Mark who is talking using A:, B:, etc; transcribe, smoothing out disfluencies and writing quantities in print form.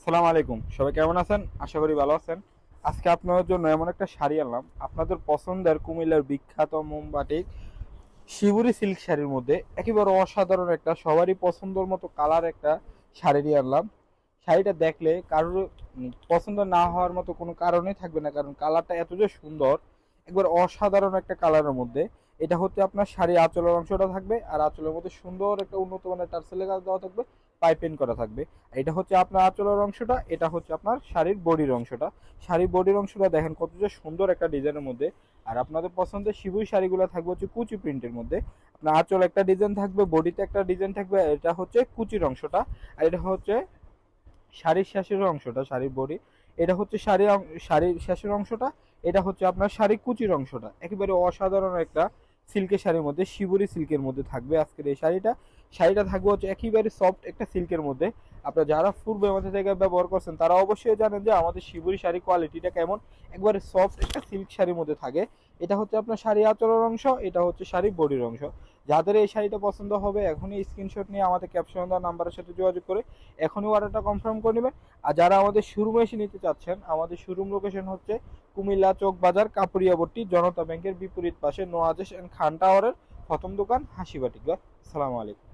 A: আসসালামু আলাইকুম, সবাই কেমন আছেন? আশা করি ভালো আছেন। আজকে আপনাদের জন্য এমন একটা শাড়ি আনলাম, আপনাদের পছন্দের কুমিল্লার বিখ্যাত মোমবাটিক শিবুরি সিল্ক শাড়ির মধ্যে একেবারে অসাধারণ একটা সবারই পছন্দের মতো কালার একটা শাড়ি নিয়ে আনলাম। শাড়িটা দেখলে কারোর পছন্দ না হওয়ার মতো কোনো কারণই থাকবে না, কারণ কালারটা এত যে সুন্দর, একবার অসাধারণ একটা কালারের মধ্যে। এটা হচ্ছে আপনার শাড়ি আঁচলের অংশটা থাকবে, আর আঁচলের মধ্যে সুন্দর একটা উন্নত মানের টার্সেলের কাজ দেওয়া থাকবে, পাইপিং করা থাকবে। এটা হচ্ছে আপনার আঁচলের অংশটা, এটা হচ্ছে আপনার শাড়ির বডির অংশটা। শাড়ির বডির অংশটা দেখেন কত যে সুন্দর একটা ডিজাইনের মধ্যে। আর আপনাদের পছন্দের শিবুই শাড়িগুলো থাকবে হচ্ছে কুচি প্রিন্টের মধ্যে। আপনার আঁচল একটা ডিজাইন থাকবে, বডিতে একটা ডিজাইন থাকবে, এটা হচ্ছে কুচির অংশটা। আর এটা হচ্ছে শাড়ির শেষের অংশটা, শাড়ির বডি। এটা হচ্ছে শাড়ির শেষের অংশটা। এটা হচ্ছে আপনার শাড়ি কুচির অংশটা। একেবারে অসাধারণ একটা সিল্কের শাড়ির মধ্যে, শিবুরি সিল্কের মধ্যে থাকবে আজকের এই শাড়িটা। শাড়িটা থাকবে হচ্ছে একেবারে সফট একটা সিল্কের মধ্যে। আপনারা যারা পূর্বে আমাদের জায়গায় ব্যবহার করছেন তারা অবশ্যই জানেন যে আমাদের শিবুরি শাড়ি কোয়ালিটিটা কেমন। একবারে সফট একটা সিল্ক শাড়ির মধ্যে থাকে। এটা হচ্ছে আপনার শাড়ি আঁচলের অংশ, এটা হচ্ছে শাড়ি বডির অংশ। যাদের এই শাড়িটা পছন্দ হবে এখনই স্ক্রিনশট নিয়ে আমাদের ক্যাপশন দেওয়া নাম্বারের সাথে যোগাযোগ করে এখনই অর্ডারটা কনফার্ম করে নেবেন। আর যারা আমাদের শোরুমে এসে নিতে চাচ্ছেন, আমাদের শোরুম লোকেশন হচ্ছে কুমিল্লা চক বাজার কাপুরিয়াবর্তী জনতা ব্যাংকের বিপরীত পাশে নোয়াজেশ এন্ড খান টাওয়ারের প্রথম দোকান হাসিবাটিকা। আসসালামু আলাইকুম।